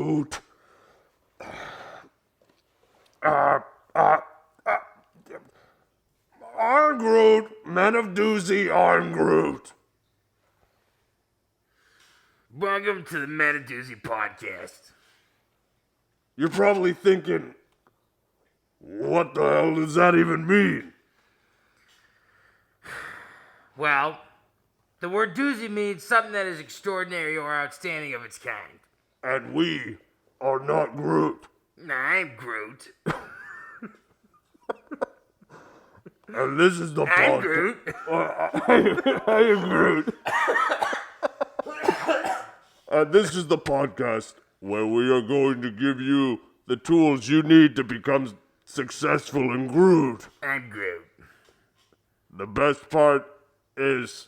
Groot. I'm Groot. MenofDoozy, I'm Groot. Welcome to the MenofDoozy podcast. You're probably thinking, what the hell does that even mean? Well, the word doozy means something that is extraordinary or outstanding of its kind. And we are not Groot. Nah, I'm Groot. And this is the I'm podcast. Groot. I am Groot. And this is the podcast where we are going to give you the tools you need to become successful in Groot. I'm Groot. The best part is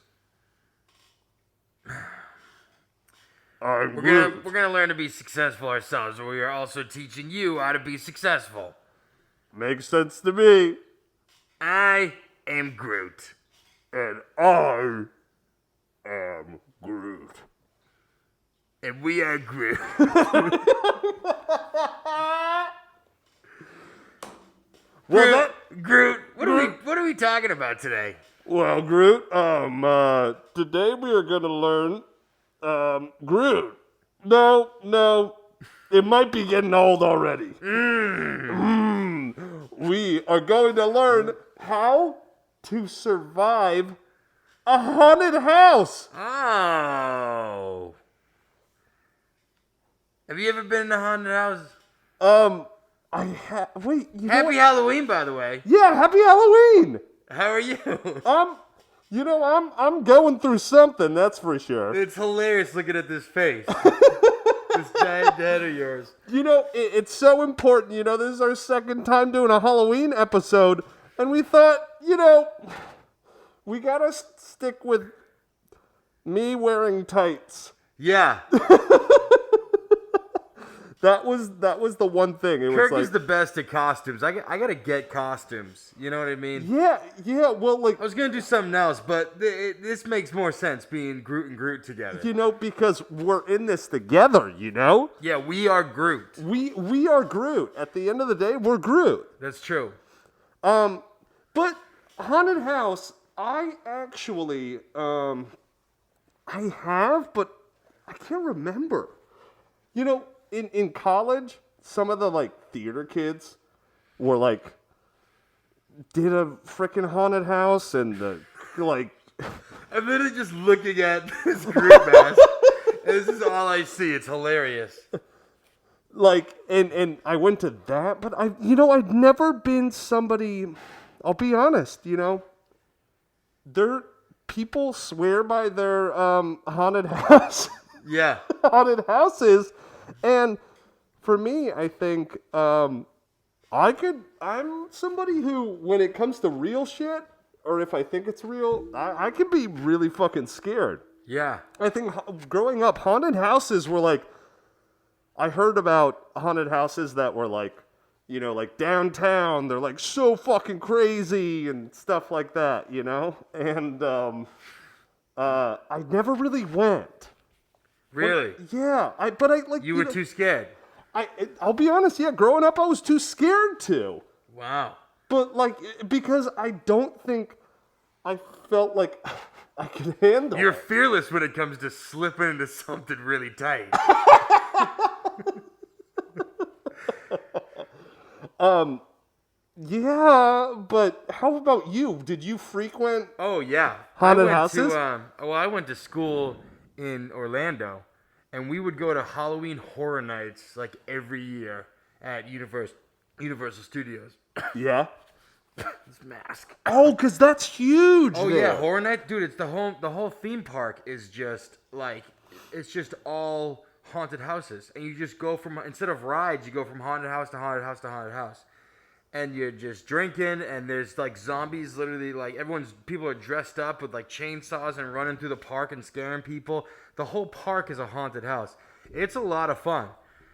I'm Groot. We're gonna learn to be successful ourselves, but we are also teaching you how to be successful. Makes sense to me. I am Groot. And I am Groot. And we are Groot. Groot, what are we talking about today? Well, Groot, today we are going to learn, Groot. No, it might be getting old already. We are going to learn how to survive a haunted house. Oh. Have you ever been in a haunted house? Wait, you know Happy what? Halloween, by the way. Yeah, happy Halloween. How are you? I'm going through something, that's for sure. It's hilarious looking at this face. This giant head of yours. You know, it's so important. You know, this is our second time doing a Halloween episode, and we thought, we gotta stick with me wearing tights. Yeah. That was the one thing. Kirk is the best at costumes. I gotta get costumes. You know what I mean? Yeah. Well, I was gonna do something else, but this makes more sense being Groot and Groot together. Because we're in this together. Yeah, we are Groot. We are Groot. At the end of the day, we're Groot. That's true. But haunted house, I actually, I have, but I can't remember. In college, some of the, theater kids were, did a freaking haunted house and, I'm literally just looking at this Groot mask. This is all I see. It's hilarious. And I went to that, but I'd never been somebody, I'll be honest, people swear by their, haunted house. Yeah. Haunted houses. And for me, I think I'm somebody who, when it comes to real shit, or if I think it's real, I can be really fucking scared. Yeah. I think growing up, haunted houses were I heard about haunted houses that were downtown. They're so fucking crazy and stuff like that, And I never really went. Really? Yeah, You were too scared. I'll be honest. Yeah, growing up, I was too scared to. Wow. But because I don't think I felt like I could handle. You're fearless when it comes to slipping into something really tight. Yeah, but how about you? Did you frequent? Oh yeah, haunted houses. I went to school in Orlando, and we would go to Halloween Horror Nights every year at Universal Studios. Yeah. This mask. Oh, because that's huge. Oh there. Yeah, Horror Nights, dude. It's the whole theme park is just it's just all haunted houses, and you just go from, instead of rides, you go from haunted house to haunted house to haunted house. And you're just drinking, and there's zombies, literally, people are dressed up with chainsaws and running through the park and scaring people. The whole park is a haunted house. It's a lot of fun.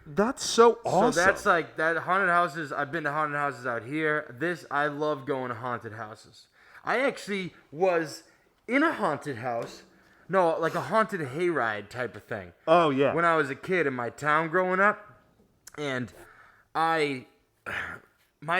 That's so awesome. So that's that haunted houses. I've been to haunted houses out here. I love going to haunted houses. I actually was in a haunted house. No, a haunted hayride type of thing. Oh, yeah. When I was a kid in my town growing up. And my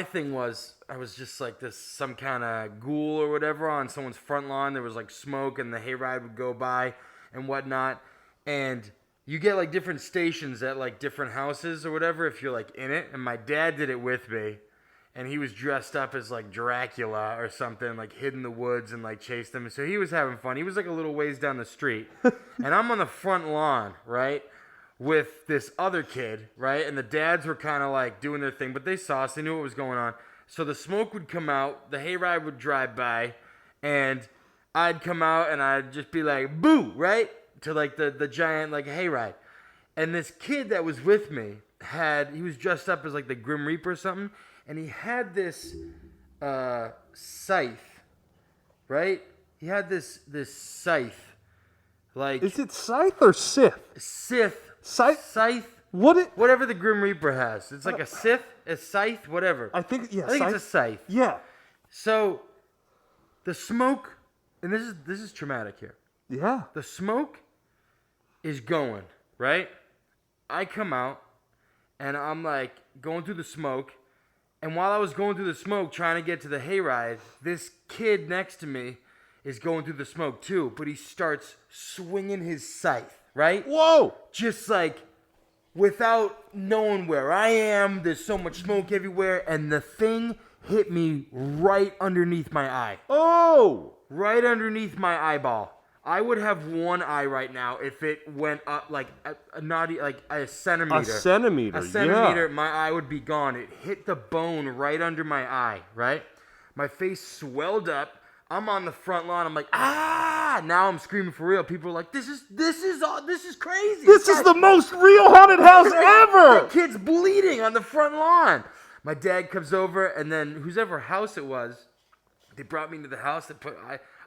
thing was, I was just like this, some kind of ghoul or whatever on someone's front lawn. There was like smoke and the hayride would go by and whatnot. And you get like different stations at like different houses or whatever if you're like in it. And my dad did it with me. And he was dressed up as like Dracula or something, like hid in the woods and like chased them. So he was having fun. He was like a little ways down the street. And I'm on the front lawn, right? With this other kid, right? And the dads were kind of like doing their thing, but they saw us. They knew what was going on. So the smoke would come out, the hayride would drive by, and I'd come out and I'd just be like, boo, right? To like the giant like hayride. And this kid that was with me he was dressed up as like the Grim Reaper or something, and he had this scythe, right? He had this scythe. Like, is it Scythe or Sith? Scythe. Scythe. Whatever the Grim Reaper has. It's like a scythe, a scythe, whatever. I think it's a scythe. Yeah. So the smoke, and this is traumatic here. Yeah. The smoke is going, right? I come out and I'm like going through the smoke, and while I was going through the smoke trying to get to the hayride, this kid next to me is going through the smoke too, but he starts swinging his scythe, right? Whoa! Just like without knowing where I am, there's so much smoke everywhere, and the thing hit me right underneath my eye. Oh! Right underneath my eyeball. I would have one eye right now if it went up like a centimeter. A centimeter, A centimeter, my eye would be gone. It hit the bone right under my eye, right? My face swelled up. I'm on the front lawn. I'm like, ah! Now I'm screaming for real. People are like, this is crazy. This is the most real haunted house ever! That kid's bleeding on the front lawn. My dad comes over, and then whoever house it was, they brought me into the house. They put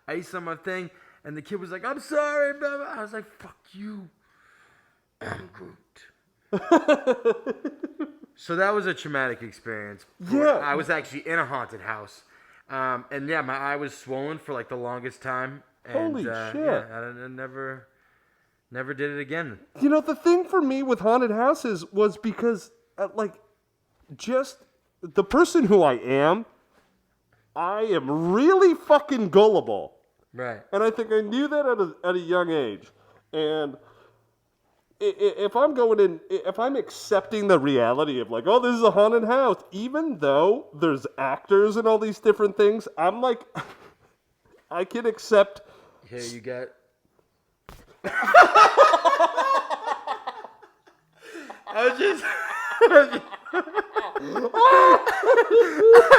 ice on my thing, and the kid was like, I'm sorry, blah, blah. I was like, fuck you. I'm Groot. So that was a traumatic experience. Yeah. I was actually in a haunted house. And yeah, my eye was swollen for like the longest time. And, Holy shit. Yeah, I never did it again. You know, the thing for me with haunted houses was because, just the person who I am really fucking gullible. Right. And I think I knew that at a young age. And if I'm accepting the reality of like, oh, this is a haunted house, even though there's actors and all these different things, I'm like, I can accept. Here you got. I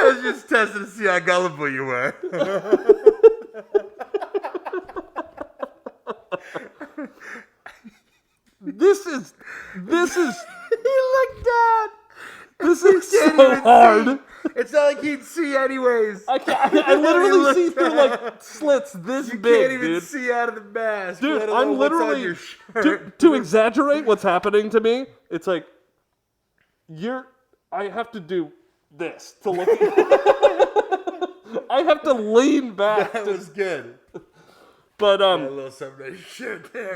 was just testing to see how gullible you were. This is. He looked down. This is so hard. It's not like he'd see anyways. I literally see through like slits this You big, can't even see out of the mask. Dude, let alone I'm what's on literally your shirt. to exaggerate what's happening to me. It's like I have to do this to look. I have to lean back. That was good. But A little something on your shirt there.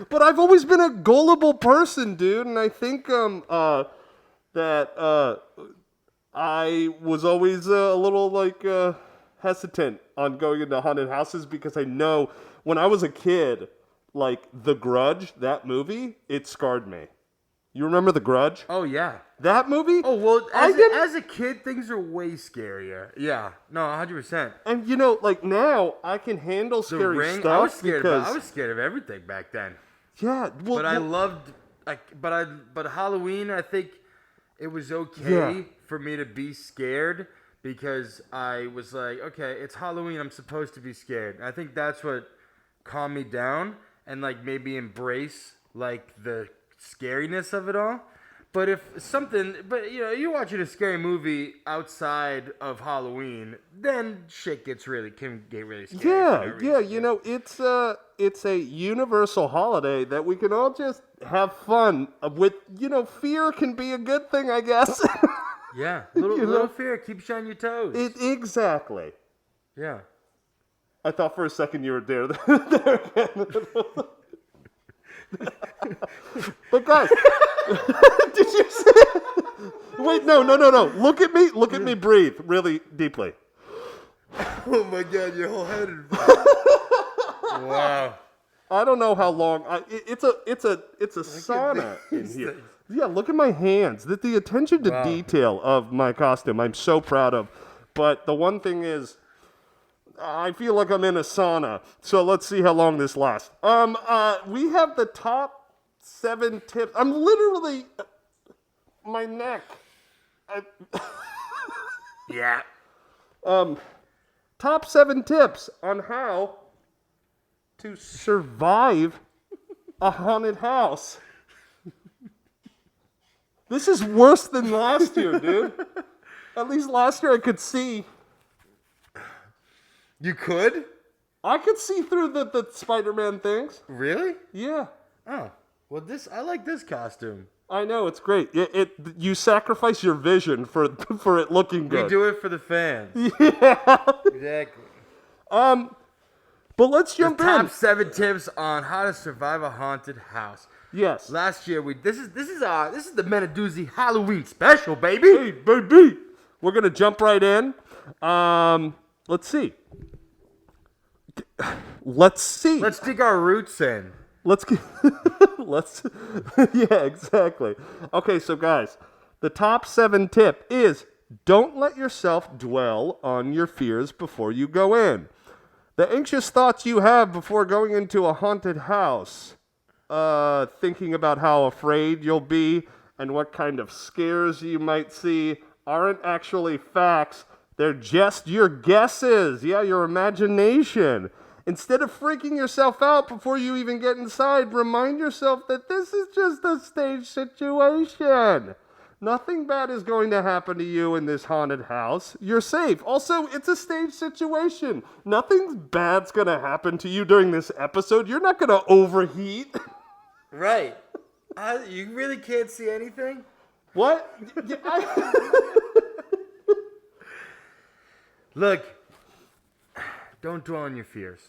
But I've always been a gullible person, dude, and I think that I was always a little like hesitant on going into haunted houses because I know when I was a kid, like The Grudge, that movie, it scarred me. You remember The Grudge? Oh yeah. That movie? Oh well, as a kid, things are way scarier. Yeah, no, 100%. And you know, like now, I can handle scary stuff. I was scared of everything back then. Yeah, well, But I loved, but Halloween, I think it was okay for me to be scared because I was like, okay, it's Halloween, I'm supposed to be scared. And I think that's what calmed me down and like maybe embrace like the scariness of it all. But you're watching a scary movie outside of Halloween, then shit can get really scary. Yeah, you know, it's a universal holiday that we can all just have fun with. You know, fear can be a good thing, I guess. Yeah, little fear keeps you on your toes. Exactly. Yeah. I thought for a second you were there again. But guys, Did you say? Wait, no. Look at me. Look at me. Breathe really deeply. Oh my God, your whole head is... Wow. I don't know how long. It's a sauna in here. Yeah, look at my hands. The attention to detail of my costume, I'm so proud of. But the one thing is, I feel like I'm in a sauna. So let's see how long this lasts. We have the top 7 tips. I'm literally my neck. Yeah. Top 7 tips on how to survive a haunted house. This is worse than last year, dude. At least last year I could see. You could? I could see through the Spider-Man things. Really? Yeah. Oh. Well, I like this costume. I know, it's great. You sacrifice your vision for it looking good. We do it for the fans. Yeah. Exactly. But let's jump in. Top 7 tips on how to survive a haunted house. Yes. Last year this is the MenofDoozy Halloween special, baby. Hey, baby. We're gonna jump right in. Let's see. Let's dig our roots in. Yeah, exactly. Okay, so guys, the top 7 tip is don't let yourself dwell on your fears before you go in. The anxious thoughts you have before going into a haunted house, thinking about how afraid you'll be and what kind of scares you might see, aren't actually facts. They're just your guesses. Yeah, your imagination. Instead of freaking yourself out before you even get inside, remind yourself that this is just a stage situation. Nothing bad is going to happen to you in this haunted house. You're safe. Also, it's a stage situation. Nothing bad's going to happen to you during this episode. You're not going to overheat. Right. You really can't see anything? What? Look, don't dwell on your fears.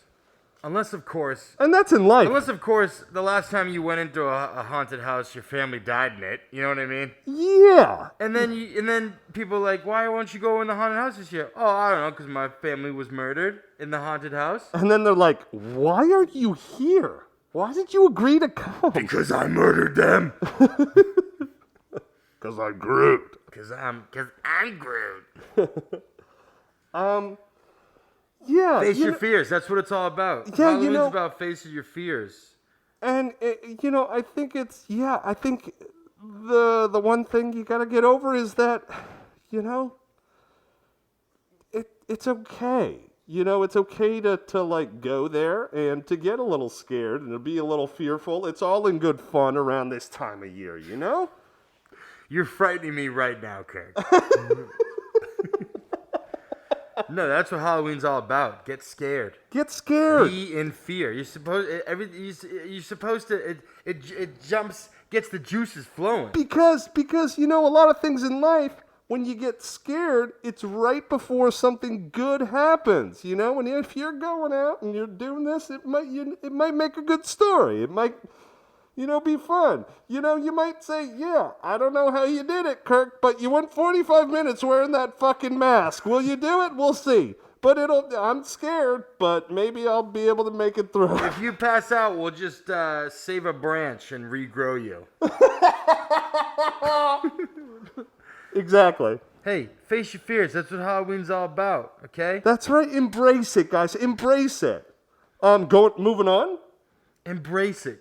Unless, of course... And that's in life. Unless, of course, the last time you went into a haunted house, your family died in it. You know what I mean? Yeah. And then people are like, why won't you go in the haunted house this year? Oh, I don't know, because my family was murdered in the haunted house. And then they're like, why are you here? Why did you agree to come? Because I murdered them. Because I'm Groot. Because I'm Groot. Yeah. Face your fears. That's what it's all about. Yeah, Halloween's about facing your fears. And, I think I think the one thing you got to get over is that, it's okay. It's okay to like go there and to get a little scared and to be a little fearful. It's all in good fun around this time of year, You're frightening me right now, Kirk. No, that's what Halloween's all about. Get scared. Get scared. Be in fear. You're supposed to. It jumps, gets the juices flowing. Because a lot of things in life, when you get scared, it's right before something good happens. And if you're going out and you're doing this, it might make a good story. It might, be fun. You might say, yeah, I don't know how you did it, Kirk, but you went 45 minutes wearing that fucking mask. Will you do it? We'll see. But I'm scared, but maybe I'll be able to make it through. If you pass out, we'll just save a branch and regrow you. Exactly. Hey, face your fears. That's what Halloween's all about, okay? That's right. Embrace it, guys. Embrace it. Moving on. Embrace it.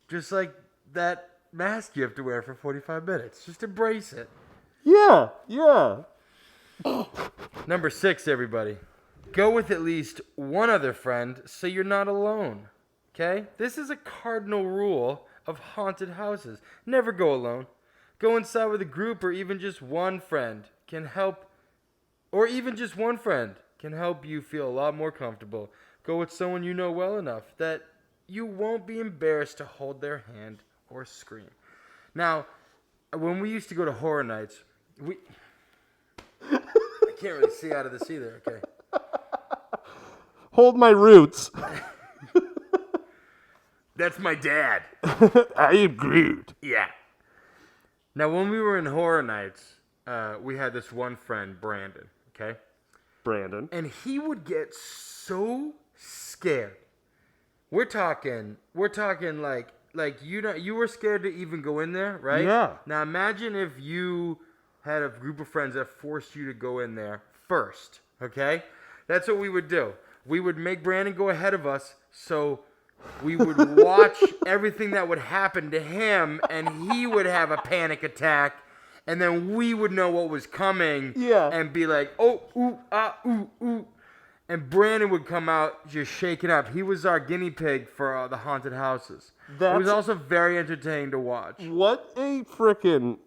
Just like that mask you have to wear for 45 minutes. Just embrace it. Yeah. Number 6, everybody. Go with at least one other friend so you're not alone. Okay? This is a cardinal rule of haunted houses. Never go alone. Go inside with a group or even just one friend can help. Or even just one friend can help you feel a lot more comfortable. Go with someone you know well enough that you won't be embarrassed to hold their hand or scream. Now, when we used to go to horror nights, I can't really see out of this either, okay? Hold my roots. That's my dad. I am Groot. Yeah. Now, when we were in Horror Nights, we had this one friend, Brandon, okay? Brandon. And he would get so scared. We're talking like you were scared to even go in there, right? Yeah. Now imagine if you had a group of friends that forced you to go in there first, okay? That's what we would do. We would make Brandon go ahead of us, so we would watch everything that would happen to him, and he would have a panic attack, and then we would know what was coming, and be like, oh, ooh, ah, ooh, ooh. And Brandon would come out just shaking up. He was our guinea pig for the haunted houses. It was also very entertaining to watch. What a freaking...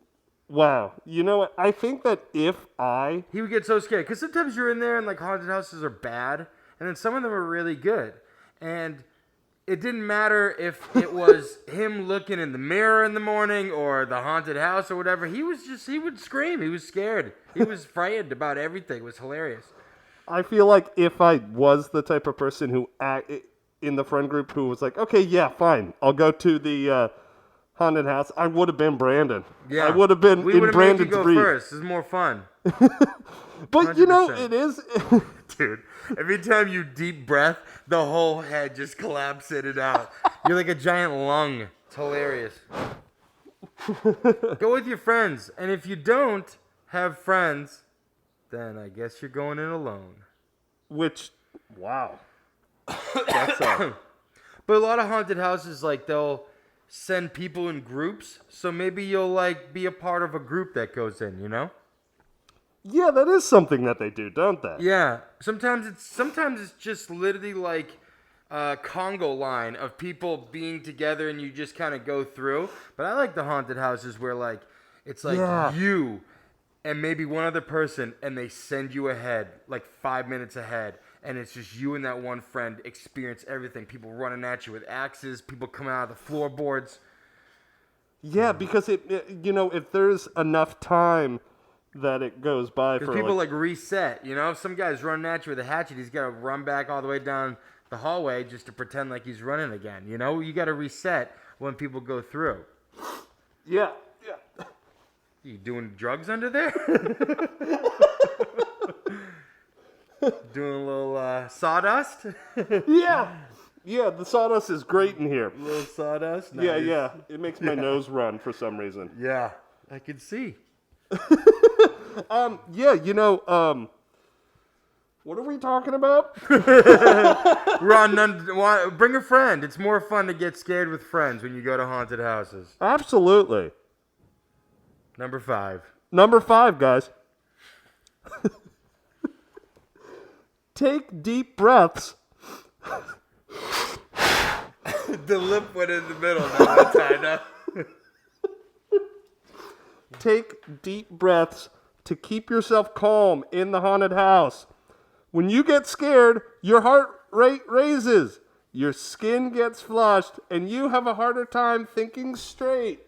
Wow. You know what? I think that if I... He would get so scared. Because sometimes you're in there and like haunted houses are bad. And then some of them are really good. And it didn't matter if it was him looking in the mirror in the morning or the haunted house or whatever. He would scream. He was scared. He was frightened about everything. It was hilarious. I feel like if I was the type of person who in the friend group who was like, okay, yeah, fine, I'll go to the haunted house, I would have been Brandon. Yeah, I would have been in Brandon's breed. We would have made you go first. This is more fun. But 100%. You know, it is... Dude, every time you deep breath, the whole head just collapses in and out. You're like a giant lung. It's hilarious. Go with your friends. And if you don't have friends... then I guess you're going in alone. Which, wow. That's But a lot of haunted houses, like, they'll send people in groups. So maybe you'll, like, be a part of a group that goes in, you know? Yeah, that is something that they do, don't they? Yeah. Sometimes it's just literally, like, a Congo line of people being together and you just kind of go through. But I like the haunted houses where, like, it's like you... and maybe one other person, and they send you ahead, like 5 minutes ahead, and it's just you and that one friend experience everything. People running at you with axes, people coming out of the floorboards. Yeah, because if there's enough time that it goes by for... Because people like reset, you know? If some guy's running at you with a hatchet, he's got to run back all the way down the hallway just to pretend like he's running again, you know? You got to reset when people go through. Yeah. You doing drugs under there? Doing a little sawdust? Yeah, the sawdust is great in here. A little sawdust? Nice. Yeah. It makes my nose run for some reason. Yeah, I can see. What are we talking about? Bring a friend. It's more fun to get scared with friends when you go to haunted houses. Absolutely. Number 5. Number 5, guys. Take deep breaths. The lip went in the middle that time. Take deep breaths to keep yourself calm in the haunted house. When you get scared, your heart rate raises, your skin gets flushed, and you have a harder time thinking straight.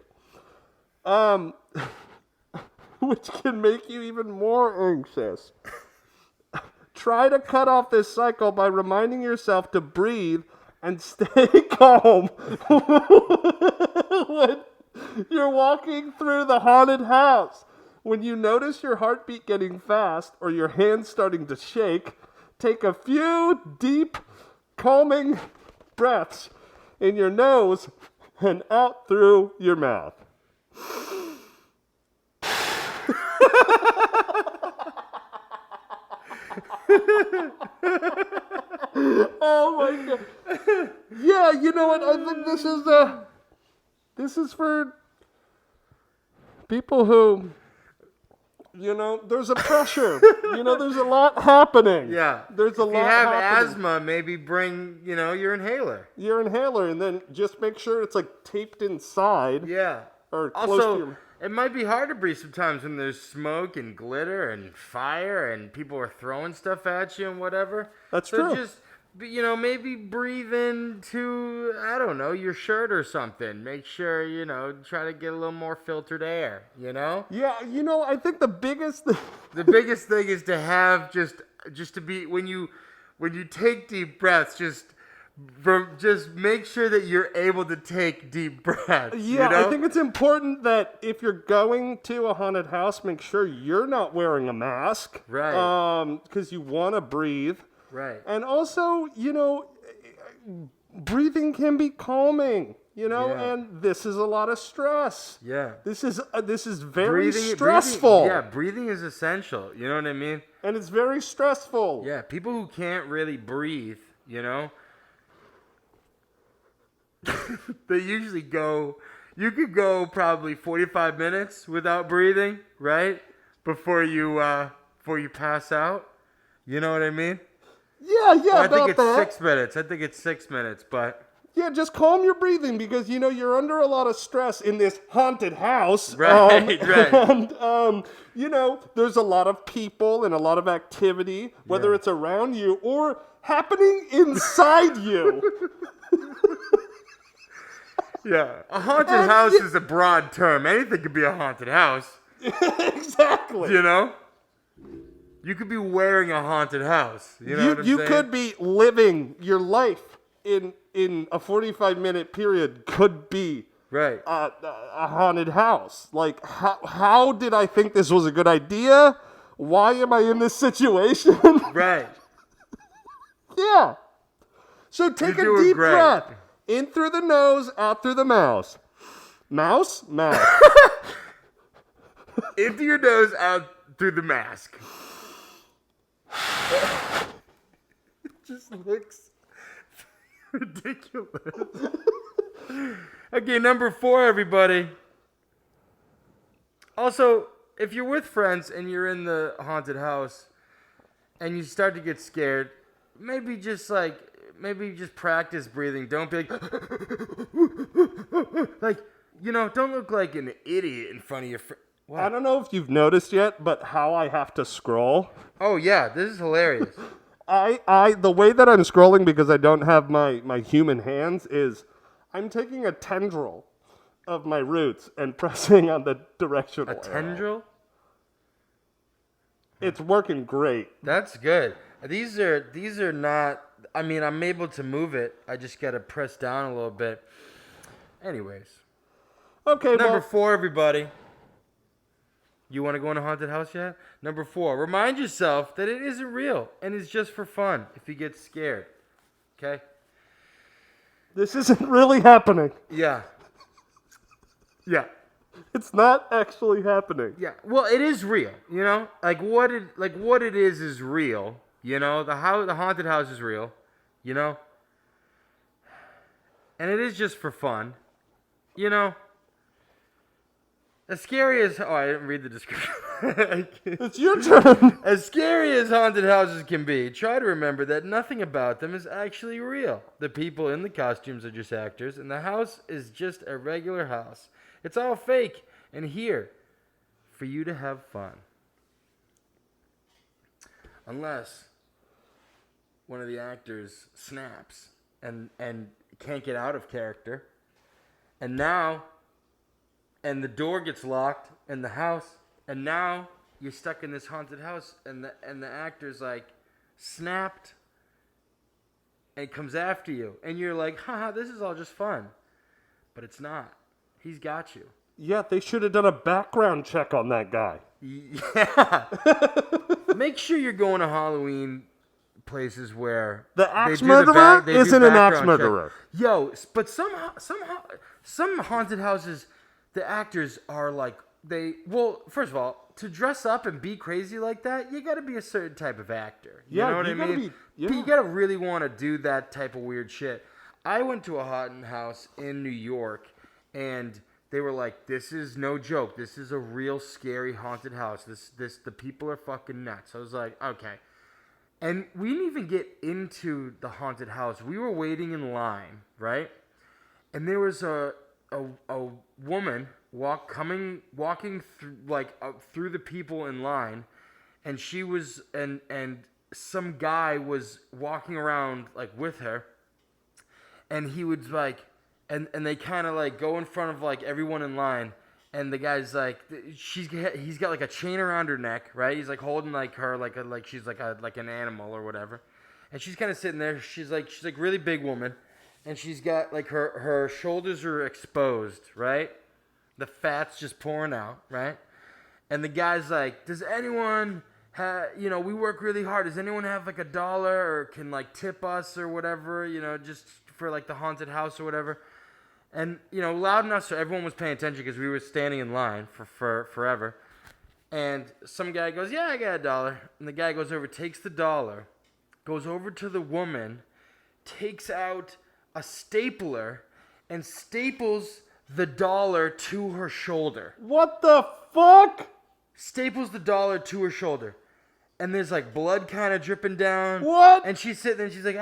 Which can make you even more anxious. Try to cut off this cycle by reminding yourself to breathe and stay calm when you're walking through the haunted house. When you notice your heartbeat getting fast or your hands starting to shake, take a few deep, calming breaths in your nose and out through your mouth. Oh my god. Yeah, you know what? I think this is for people who, there's a pressure. There's a lot happening. Yeah. There's a lot happening. If you have asthma, maybe bring, your inhaler. Your inhaler, and then just make sure it's like taped inside. Yeah. Or close to your... It might be hard to breathe sometimes when there's smoke and glitter and fire and people are throwing stuff at you and whatever. That's true. So just, maybe breathe into, I don't know, your shirt or something. Make sure, try to get a little more filtered air, Yeah, I think the biggest The biggest thing is to have just to be, when you take deep breaths, just Just make sure that you're able to take deep breaths. Yeah, you know? I think it's important that if you're going to a haunted house, make sure you're not wearing a mask. Right. Because you want to breathe. Right. And also, breathing can be calming, Yeah. and this is a lot of stress. Yeah. This is very stressful. Breathing is essential. You know what I mean? And it's very stressful. Yeah, people who can't really breathe, they usually go. You could go probably 45 minutes without breathing, right? Before you pass out. You know what I mean? Yeah, I think it's that. 6 minutes. I think it's 6 minutes, but yeah, just calm your breathing because you're under a lot of stress in this haunted house. Right, right. And there's a lot of people and a lot of activity, whether it's around you or happening inside you. Yeah, a haunted house is a broad term. Anything could be a haunted house. Exactly. You could be wearing a haunted house. You know what I'm you saying? could be living your life in a 45-minute period. Could be right. A haunted house. Like how did I think this was a good idea? Why am I in this situation? Right. Yeah. So take a deep breath. In through the nose, out through the mouth. Mouse? Mouth. Into your nose, out through the mask. It just looks ridiculous. Okay, number 4, everybody. Also, if you're with friends and you're in the haunted house and you start to get scared, maybe just practice breathing. Don't be don't look like an idiot in front of your friend. I don't know if you've noticed yet, but how I have to scroll. Oh yeah, this is hilarious. The way that I'm scrolling because I don't have my human hands is I'm taking a tendril of my roots and pressing on the directional arrow. Tendril? It's working great. That's good. These are not. I mean, I'm able to move it. I just gotta press down a little bit. Anyways. Okay. Number 4, everybody. You want to go in a haunted house yet? Number 4. Remind yourself that it isn't real and it's just for fun. If you get scared, okay? This isn't really happening. Yeah. Yeah. It's not actually happening. Yeah. Well, it is real. Like what it is real. The haunted house is real. And it is just for fun. As scary as... Oh, I didn't read the description. It's your turn. As scary as haunted houses can be, try to remember that nothing about them is actually real. The people in the costumes are just actors, and the house is just a regular house. It's all fake and here for you to have fun. Unless one of the actors snaps and can't get out of character, and the door gets locked in the house, and now you're stuck in this haunted house, and the actor's like snapped and comes after you, and you're like, haha, this is all just fun, but it's not. He's got you. Yeah, they should have done a background check on that guy. Yeah. Make sure you're going to Halloween places where the axe murderer isn't an axe murderer. Yo, but some haunted houses, the actors are like first of all, to dress up and be crazy like that, you got to be a certain type of actor. You know what I mean? You got to really want to do that type of weird shit. I went to a haunted house in New York, and they were like, "This is no joke. This is a real scary haunted house. The people are fucking nuts." I was like, "Okay." And we didn't even get into the haunted house. We were waiting in line, right? And there was a woman walking through through the people in line, and she was and some guy was walking around like with her, and he would like and they kind of like go in front of like everyone in line, and the guy's like he's got like a chain around her neck, right? He's like holding like her like she's like an animal or whatever. and she's kind of sitting there. She's like really big woman, and she's got like her shoulders are exposed, right? The fat's just pouring out, right? And the guy's like, does anyone have, we work really hard. Does anyone have like $1 or can like tip us or whatever, just for like the haunted house or whatever? And, loud enough so everyone was paying attention because we were standing in line for forever. And some guy goes, yeah, I got $1. And the guy goes over, takes the $1, goes over to the woman, takes out a stapler, and staples the $1 to her shoulder. What the fuck? Staples the $1 to her shoulder. And there's like blood kind of dripping down. What? And she's sitting there and she's like,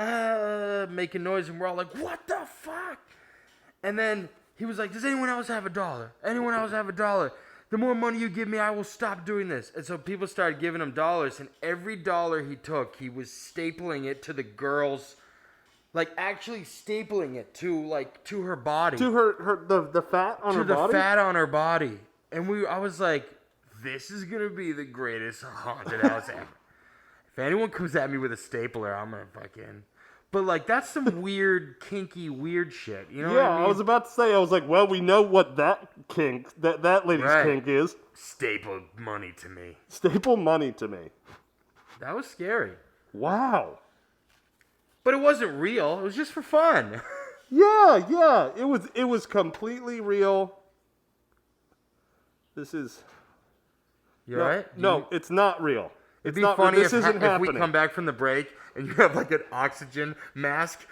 making noise. And we're all like, what the fuck? And then he was like, does anyone else have $1? Anyone else have $1? The more money you give me, I will stop doing this. And so people started giving him dollars. And every $1 he took, he was stapling it to the girl's, like actually stapling it to her body. To the fat on her body? To the fat on her body. And I was like, this is going to be the greatest haunted house ever. If anyone comes at me with a stapler, I'm going to fucking... But, like, that's some weird, kinky, weird shit. You know what I mean? I was about to say, I was like, well, we know what that kink, that lady's kink is. Staple money to me. Staple money to me. That was scary. Wow. But it wasn't real. It was just for fun. Yeah. It was completely real. This is... You alright? No, it's not real. It'd it's be not, funny this if isn't we come back from the break and you have like an oxygen mask.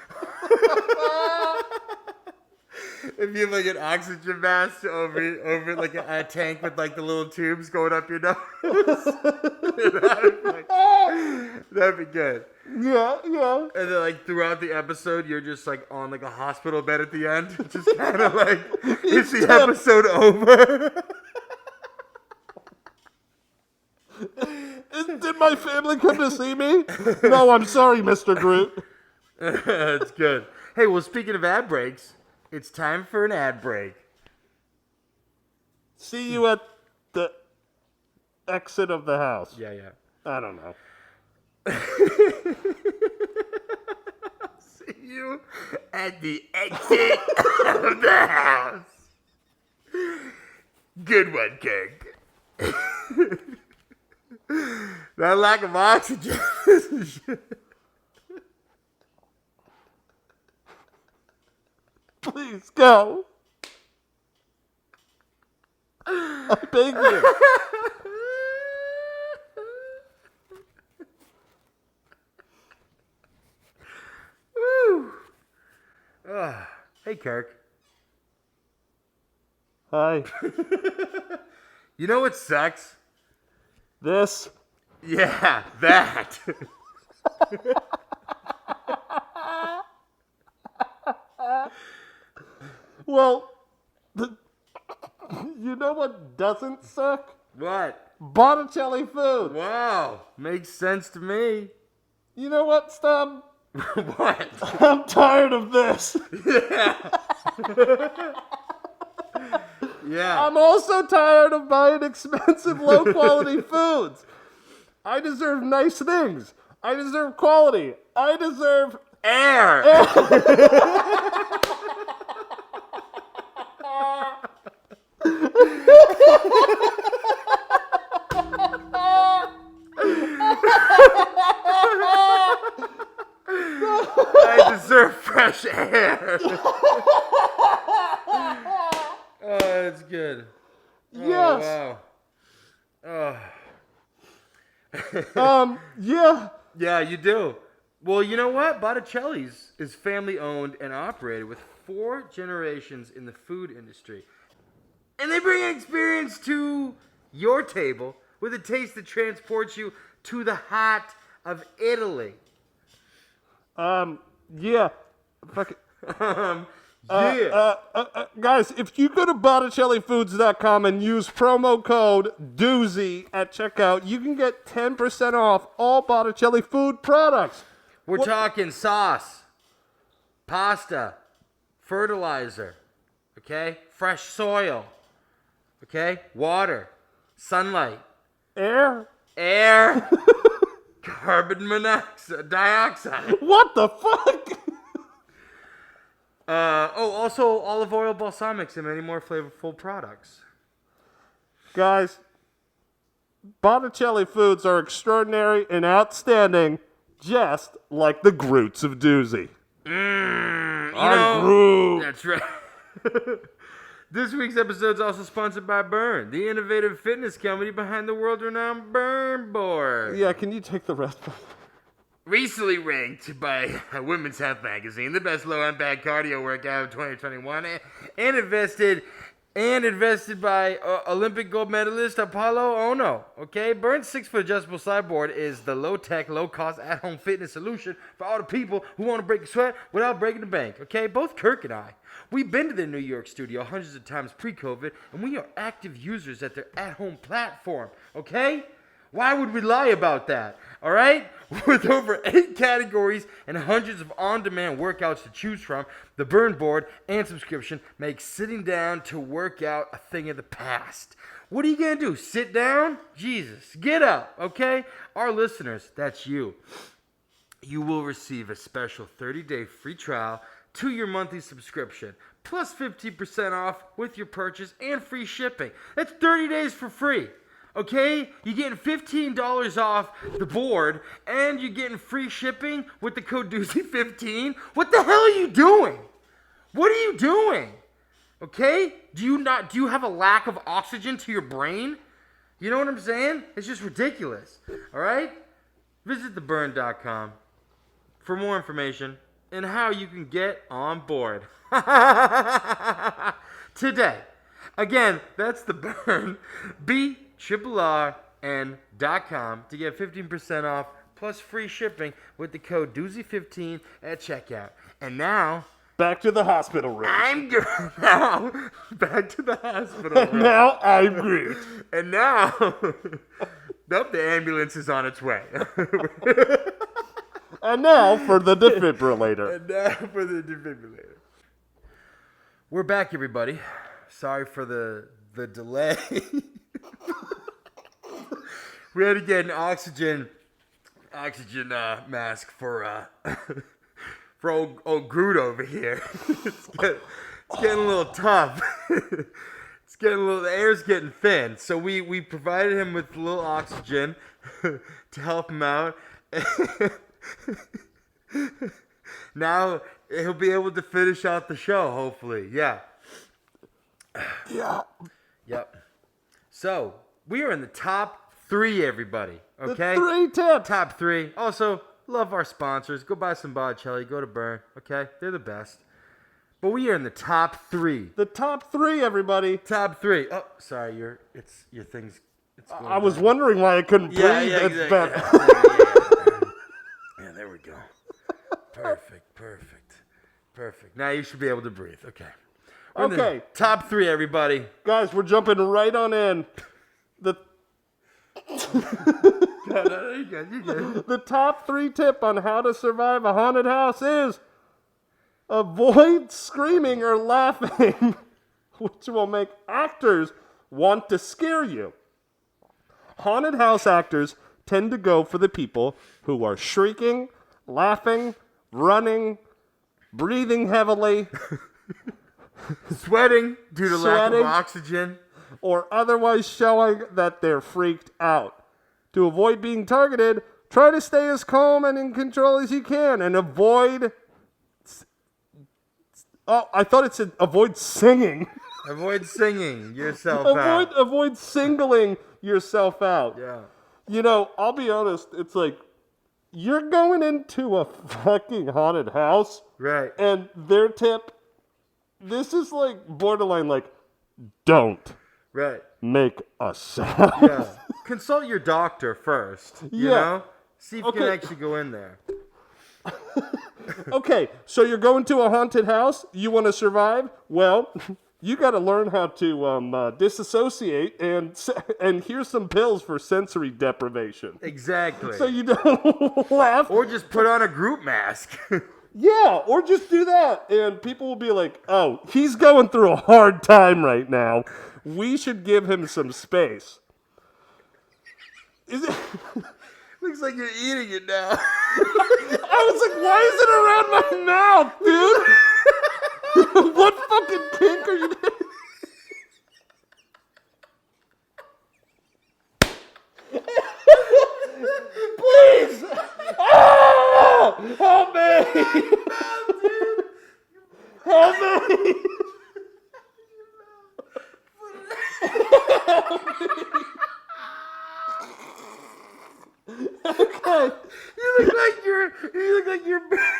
If you have like an oxygen mask over like a tank with like the little tubes going up your nose. That'd be good. Yeah. And then like throughout the episode, you're just like on like a hospital bed at the end. Just kind of like, is the episode over? Did my family come to see me? No, I'm sorry, Mr. Groot. That's good. Hey, well, speaking of ad breaks, it's time for an ad break. See you at the exit of the house. Yeah. I don't know. See you at the exit of the house. Good one, Kirk. That lack of oxygen. Please go. I beg you. Woo. Hey, Kirk. Hi. You know what sucks? This. Yeah, that. Well, you know what doesn't suck? What? Botticelli food. Wow. Makes sense to me. You know what, Staub? What? I'm tired of this. Yeah. I'm also tired of buying expensive, low-quality foods. I deserve nice things. I deserve quality. I deserve air. I deserve fresh air. Oh, that's good. Yes. Oh, wow. Yeah. Yeah, you do. Well, you know what? Botticelli's is family owned and operated with 4 generations in the food industry. And they bring experience to your table with a taste that transports you to the heart of Italy. Yeah. Fuck it. Yeah. Guys, if you go to BotticelliFoods.com and use promo code Doozy at checkout, you can get 10% off all Botticelli food products. We're talking sauce, pasta, fertilizer, okay? Fresh soil, okay? Water, sunlight, Air. carbon dioxide. What the fuck? Also olive oil, balsamics, and many more flavorful products. Guys, Botticelli foods are extraordinary and outstanding, just like the Groots of Doozy. Groot. That's right. This week's episode is also sponsored by Burn, the innovative fitness company behind the world-renowned Burn Board. Yeah, can you take the rest? Recently ranked by Women's Health Magazine, the best low-impact cardio workout of 2021, and invested by Olympic gold medalist Apollo Ono. Okay, Burn's 6-foot adjustable sideboard is the low-tech, low-cost, at-home fitness solution for all the people who want to break a sweat without breaking the bank. Okay, both Kirk and I, we've been to their New York studio hundreds of times pre-COVID, and we are active users at their at-home platform. Okay, why would we lie about that? All right? With over 8 categories and hundreds of on-demand workouts to choose from, the Burn Board and subscription makes sitting down to work out a thing of the past. What are you going to do? Sit down? Jesus, get up, okay? Our listeners, that's you. You will receive a special 30-day free trial to your monthly subscription, plus 15% off with your purchase and free shipping. That's 30 days for free. Okay, you're getting $15 off the board, and you're getting free shipping with the code Doozy15. What the hell are you doing? What are you doing? Okay, do you have a lack of oxygen to your brain? You know what I'm saying? It's just ridiculous. All right, visit theburn.com for more information and how you can get on board today. Again, that's the Burn. BRRN.com to get 15% off plus free shipping with the code Doozy15 at checkout. And now, back to the hospital room. I'm good. Now, back to the hospital room. Now I'm Groot. And now, nope, the ambulance is on its way. And now for the defibrillator. We're back, everybody. Sorry for the delay. We had to get an oxygen mask for old Groot over here. It's getting a little tough. The air's getting thin. So we provided him with a little oxygen to help him out. Now he'll be able to finish out the show, hopefully. Yeah. Yeah. Yep. So, we are in the top 3, everybody. Okay? The 3 tips. Top 3. Also, love our sponsors. Go buy some Botticelli. Go to Burn. Okay? They're the best. But we are in the top 3. The top 3, everybody. Top 3. Oh, sorry. Your thing's... I was wondering why I couldn't breathe. Yeah, It's better. Yeah, there we go. Perfect. Now you should be able to breathe. Okay. Okay. Top 3, everybody. Guys, we're jumping right on in. The top 3 tip on how to survive a haunted house is avoid screaming or laughing, which will make actors want to scare you. Haunted house actors tend to go for the people who are shrieking, laughing, running, breathing heavily, sweating due to lack of oxygen, or otherwise showing that they're freaked out. To avoid being targeted, try to stay as calm and in control as you can, and avoid... Oh, I thought it said avoid singing. Avoid singing yourself out. Avoid singling yourself out. Yeah. You know, I'll be honest, it's like, you're going into a fucking haunted house. Right. And their tip, this is like borderline like, don't make a sound. Yeah. Consult your doctor first. You know? See if you can actually go in there. Okay, so you're going to a haunted house. You want to survive? Well, you got to learn how to disassociate, and here's some pills for sensory deprivation. Exactly. So you don't laugh. Or just put on a group mask. Yeah, or just do that, and people will be like, oh, he's going through a hard time right now. We should give him some space. Is it... Looks like you're eating it now. I was like, why is it around my mouth, dude? What fucking kink are you doing? Please! Ah! Help me! Help me! Okay. You look like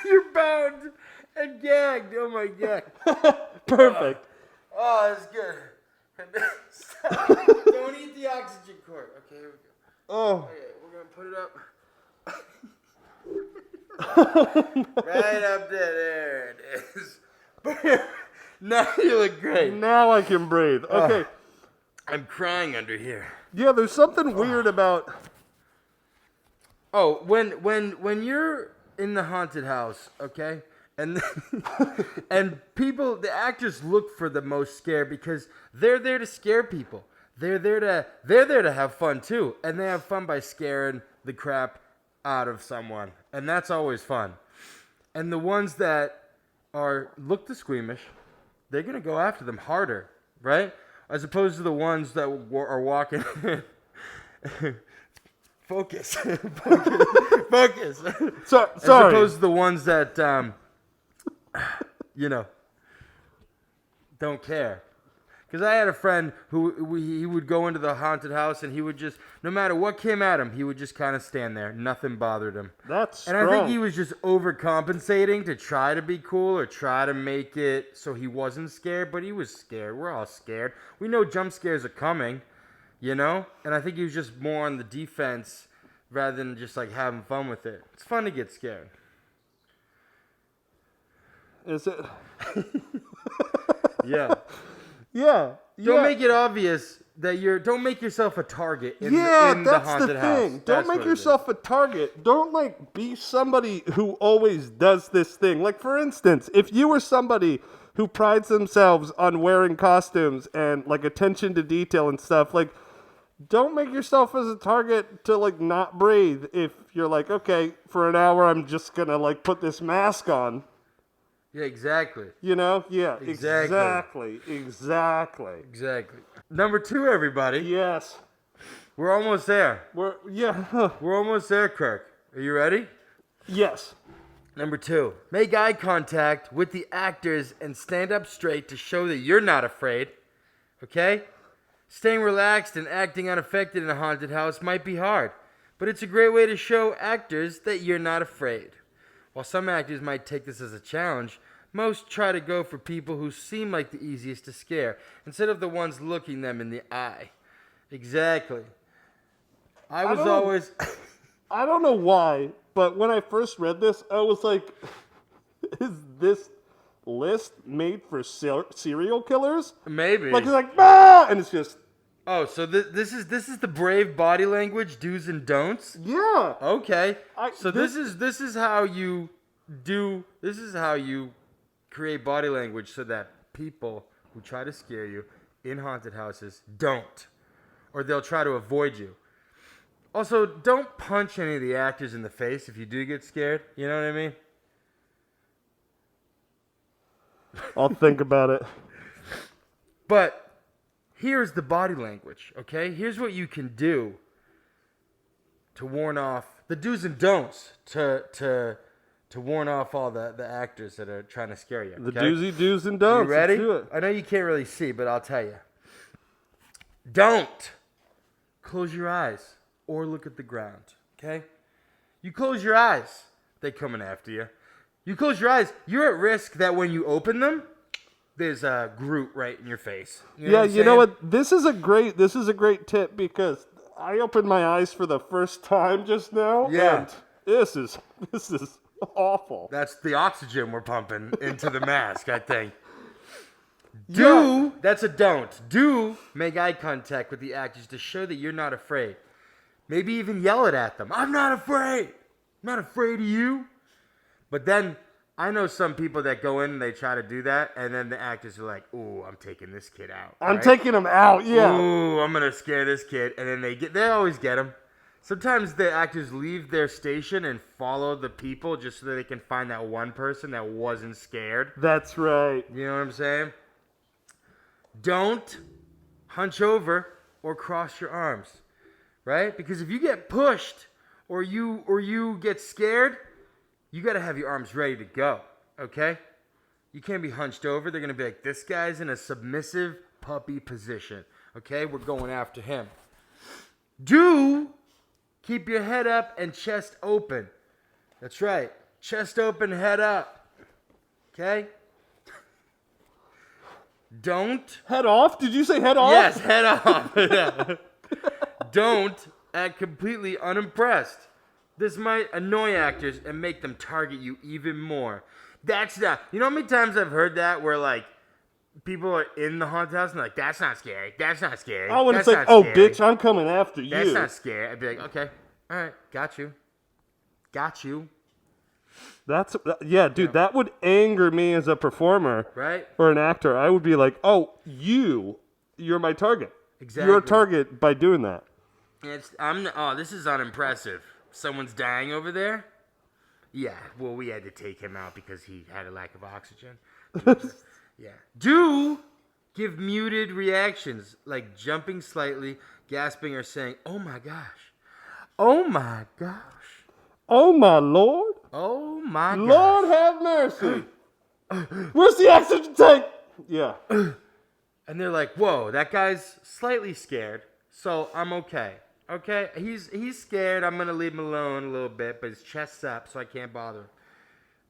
you're bound and gagged. Oh my god. Perfect. Oh, that's good. Don't eat the oxygen cord. Okay, here we go. Oh. Okay, we're gonna put it up. Right up there. There it is. Now you look great. Now I can breathe. Okay. I'm crying under here. Yeah, there's something weird about. Oh, when you're in the haunted house, okay, and and the actors look for the most scare because they're there to scare people. They're there to have fun too, and they have fun by scaring the crap out of someone, and that's always fun. And the ones that look the squeamish, they're gonna go after them harder, right? As opposed to the ones that are walking. Focus. Focus. Sorry. As opposed to the ones that, don't care. Because I had a friend who he would go into the haunted house and he would just, no matter what came at him, he would just kind of stand there. Nothing bothered him. That's strong. And I think he was just overcompensating to try to be cool or try to make it so he wasn't scared, but he was scared. We're all scared. We know jump scares are coming. And I think he was just more on the defense rather than just like having fun with it. It's fun to get scared. Is it? Yeah. Yeah. Don't make it obvious that don't make yourself a target in the haunted that's the thing. house. Don't make yourself a target. Don't be somebody who always does this thing. Like, for instance, if you were somebody who prides themselves on wearing costumes and like attention to detail and stuff, like, don't make yourself as a target to like not breathe if you're like, okay, for an hour I'm just gonna like put this mask on. Yeah, exactly. Yeah, Exactly. exactly. Number 2, everybody. Yes. We're almost there. We're almost there, Kirk. Are you ready? Yes. Number 2, make eye contact with the actors and stand up straight to show that you're not afraid. Okay? Staying relaxed and acting unaffected in a haunted house might be hard, but it's a great way to show actors that you're not afraid. While some actors might take this as a challenge, most try to go for people who seem like the easiest to scare, instead of the ones looking them in the eye. Exactly. I don't know why, but when I first read this, I was like, is this list made for serial killers? Maybe. Like, it's like, bah! And it's just... Oh, so this is the brave body language, do's and don'ts? Yeah. Okay. This is how you create body language so that people who try to scare you in haunted houses don't. Or they'll try to avoid you. Also, don't punch any of the actors in the face if you do get scared. You know what I mean? I'll think about it. But here's the body language, okay? Here's what you can do to warn off the do's and don'ts to warn off all the actors that are trying to scare you. The okay? doozy do's and don'ts. You ready? Let's do it. I know you can't really see, but I'll tell you. Don't close your eyes or look at the ground, okay? You close your eyes, they coming after you. You close your eyes, you're at risk that when you open them, there's a Groot right in your face. You know what? This is a great tip because I opened my eyes for the first time just now. Yeah. And this is awful. That's the oxygen we're pumping into the mask, I think. That's a don't. Do make eye contact with the actors to show that you're not afraid. Maybe even yell it at them. I'm not afraid. I'm not afraid of you. But then I know some people that go in and they try to do that, and then the actors are like, "Ooh, I'm taking this kid out. I'm taking him out." Yeah. Ooh, I'm gonna scare this kid, and then they always get him. Sometimes the actors leave their station and follow the people just so that they can find that one person that wasn't scared. That's right. You know what I'm saying? Don't hunch over or cross your arms, right? Because if you get pushed or you get scared, you got to have your arms ready to go, okay? You can't be hunched over. They're going to be like, this guy's in a submissive puppy position, okay? We're going after him. Keep your head up and chest open. That's right. Chest open, head up. Okay? Don't. Head off? Did you say head off? Yes, head off. Yeah. Don't act completely unimpressed. This might annoy actors and make them target you even more. That's not. You know how many times I've heard that where, like, people are in the haunted house and they're like, that's not scary. That's not scary. Oh, when That's it's like, not oh, scary. bitch, I'm coming after you. That's not scary. I'd be like, okay, all right, got you. Got you. Yeah, dude, that would anger me as a performer. Right? Or an actor. I would be like, oh, you're my target. Exactly. You're a target by doing that. This is unimpressive. Someone's dying over there? Yeah, well, we had to take him out because he had a lack of oxygen. Yeah. Do give muted reactions, like jumping slightly, gasping, or saying, oh my gosh. Oh my gosh. Oh, my Lord. Oh my gosh. Lord have mercy. Where's the oxygen tank? Yeah. And they're like, whoa, that guy's slightly scared, so I'm okay. Okay? He's scared. I'm going to leave him alone a little bit, but his chest's up, so I can't bother him.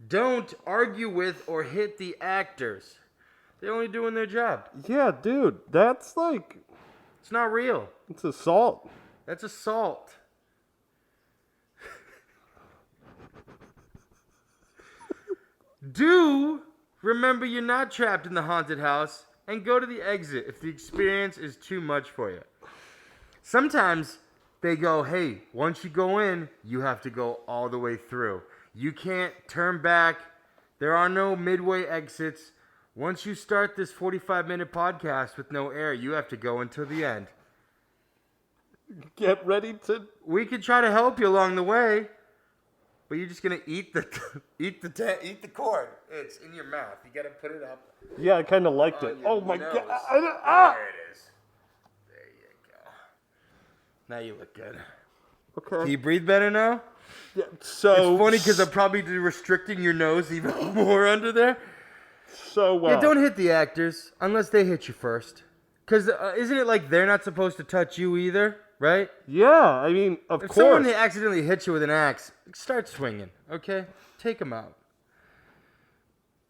Don't argue with or hit the actors. They're only doing their job. Yeah, dude, that's like... It's not real. It's assault. That's assault. Do remember you're not trapped in the haunted house and go to the exit if the experience is too much for you. Sometimes they go, hey, once you go in, you have to go all the way through. You can't turn back. There are no midway exits. Once you start this 45-minute podcast with no air, you have to go until the end. Get ready to... We could try to help you along the way, but you're just gonna eat the cord. It's in your mouth. You gotta put it up. Yeah, I kind of liked it. Oh my nose. god! There it is. There you go. Now you look good. Okay. Can you breathe better now? Yeah, so It's funny because I'm probably restricting your nose even more under there. So Yeah, don't hit the actors unless they hit you first. Because isn't it like they're not supposed to touch you either, right? Yeah, I mean, of If course. someone accidentally hits you with an axe, start swinging, okay? Take them out.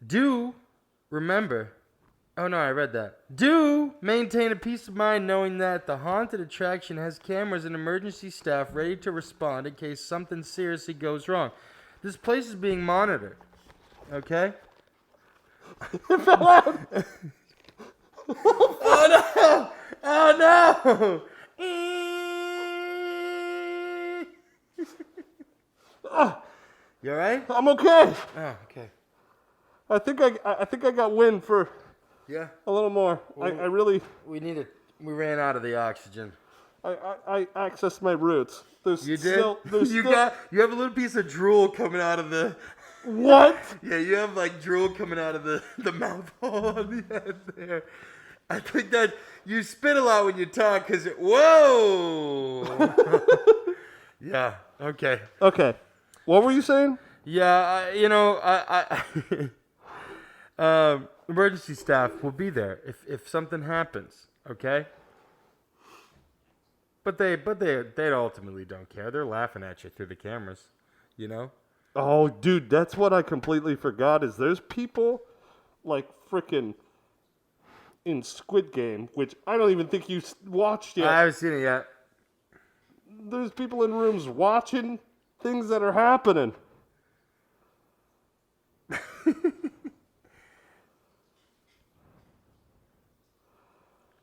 Do remember... Oh, no, I read that. Do maintain a peace of mind knowing that the haunted attraction has cameras and emergency staff ready to respond in case something seriously goes wrong. This place is being monitored, okay? It fell out! Oh, no! Oh, no! You all right? I'm okay. Oh, okay. I think I got wind for Yeah? a little more. I really... We ran out of the oxygen. I accessed my roots. There's You did? Still, there's You still... have a little piece of drool coming out of the... What? Yeah, you have like drool coming out of the mouth hole on the end there. I think that you spit a lot when you talk because whoa! Yeah, okay. Okay. What were you saying? Yeah, emergency staff will be there if something happens, okay? But they ultimately don't care. They're laughing at you through the cameras, you know? Oh, dude, that's what I completely forgot is there's people like frickin' in Squid Game, which I don't even think you watched yet. I haven't seen it yet. There's people in rooms watching things that are happening.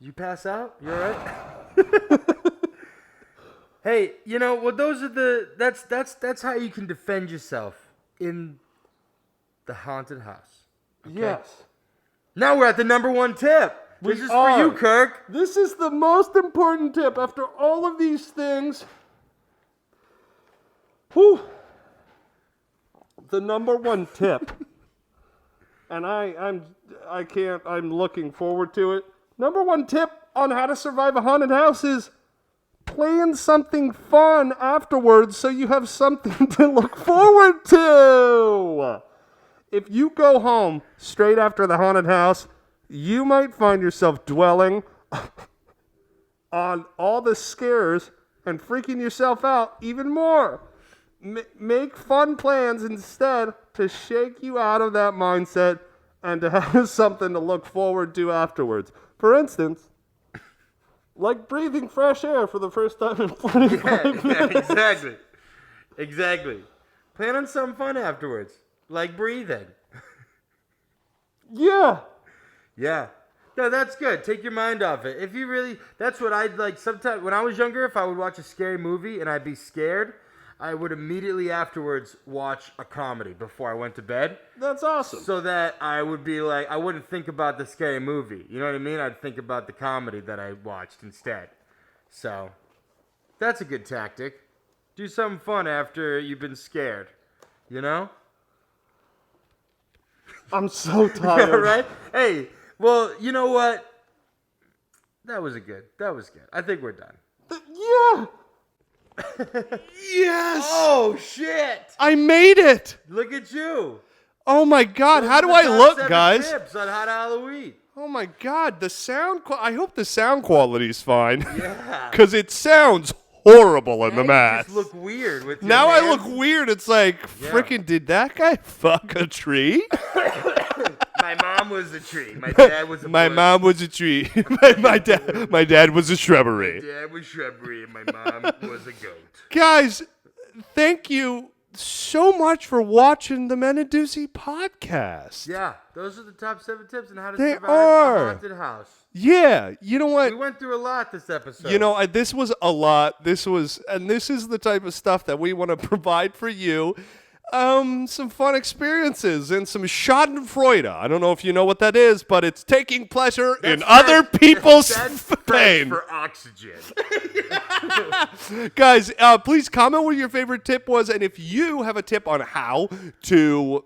You pass out? You all right? Hey, those are that's how you can defend yourself in the haunted house. Okay? Yes. Now we're at the number one tip. This is for you, Kirk. This is the most important tip. After all of these things, Whew. The number one tip, and I'm looking forward to it. Number one tip on how to survive a haunted house is plan something fun afterwards so you have something to look forward to. If you go home straight after the haunted house, you might find yourself dwelling on all the scares and freaking yourself out even more. Make fun plans instead to shake you out of that mindset and to have something to look forward to afterwards. For instance, like breathing fresh air for the first time in 45 minutes. Yeah, exactly. Plan on some fun afterwards, like breathing. Yeah. Yeah. No, that's good. Take your mind off it. If you really, that's what I'd like. Sometimes when I was younger, if I would watch a scary movie and I'd be scared, I would immediately afterwards watch a comedy before I went to bed. That's awesome. So that I would be like, I wouldn't think about the scary movie. You know what I mean? I'd think about the comedy that I watched instead. So, that's a good tactic. Do something fun after you've been scared. You know? I'm so tired. Right? Hey, well, you know what? That was good. I think we're done. Yeah. Yes! Oh, shit! I made it! Look at you! Oh my God, how do Those are I the top look, 7 guys? tips on how to Halloween. Oh my God, the sound. I hope the sound quality's fine. Yeah. Because it sounds horrible in the You mask. just look weird with your Now I hands. look weird. It's like, Yeah. freaking, did that guy fuck a tree? My mom was a tree. My dad was a My bush. mom was a tree. my dad was a shrubbery. Dad was shrubbery and my mom was a goat. Guys, thank you so much for watching the MenofDoozy podcast. Yeah, those are the top 7 tips on how to They survive are. a haunted house. Yeah, you know what? We went through a lot this episode. You know, this was a lot. This is the type of stuff that we want to provide for you. Some fun experiences and some Schadenfreude. I don't know if you know what that is, but it's taking pleasure in other people's That's pain. for oxygen. Guys, please comment what your favorite tip was, and if you have a tip on how to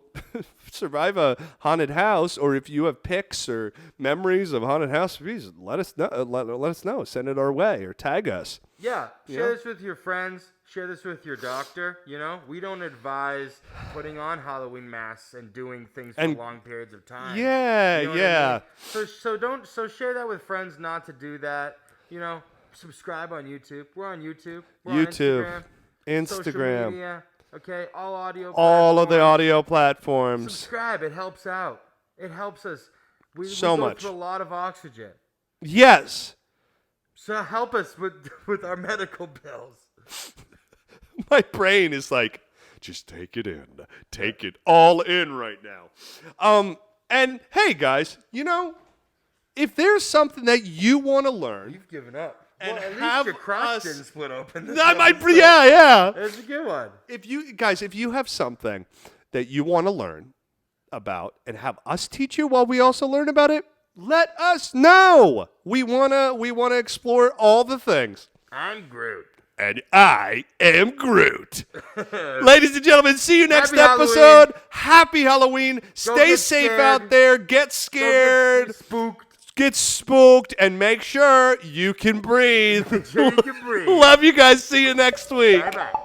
survive a haunted house, or if you have pics or memories of haunted house, please let us know. Let us know. Send it our way or tag us. Yeah, share this with your friends. Share this with your doctor. You know, we don't advise putting on Halloween masks and doing things for long periods of time. Yeah, You know what yeah. I mean? So share that with friends not to do that. You know, subscribe on YouTube. We're on YouTube. We're YouTube, on Instagram. social media. Okay, all audio. All of the platforms. audio platforms. Subscribe. It helps out. It helps us. We So go much. through a lot of oxygen. Yes. So help us with our medical bills. My brain is like, just take it in. Take it all in right now. And hey, guys, you know, if there's something that you want to learn, You've given up. And Well, at have least your crotch us- didn't split open. yeah. That's a good one. If you have something that you want to learn about and have us teach you while we also learn about it, let us know. We wanna explore all the things. I'm Groot. And I am Groot. Ladies and gentlemen, see you next Happy episode. Halloween. Happy Halloween. Stay get safe scared. out there. Get Don't scared. get spooked. Get spooked. And make sure you can breathe. Sure you can breathe. Love you guys. See you next week. Bye-bye.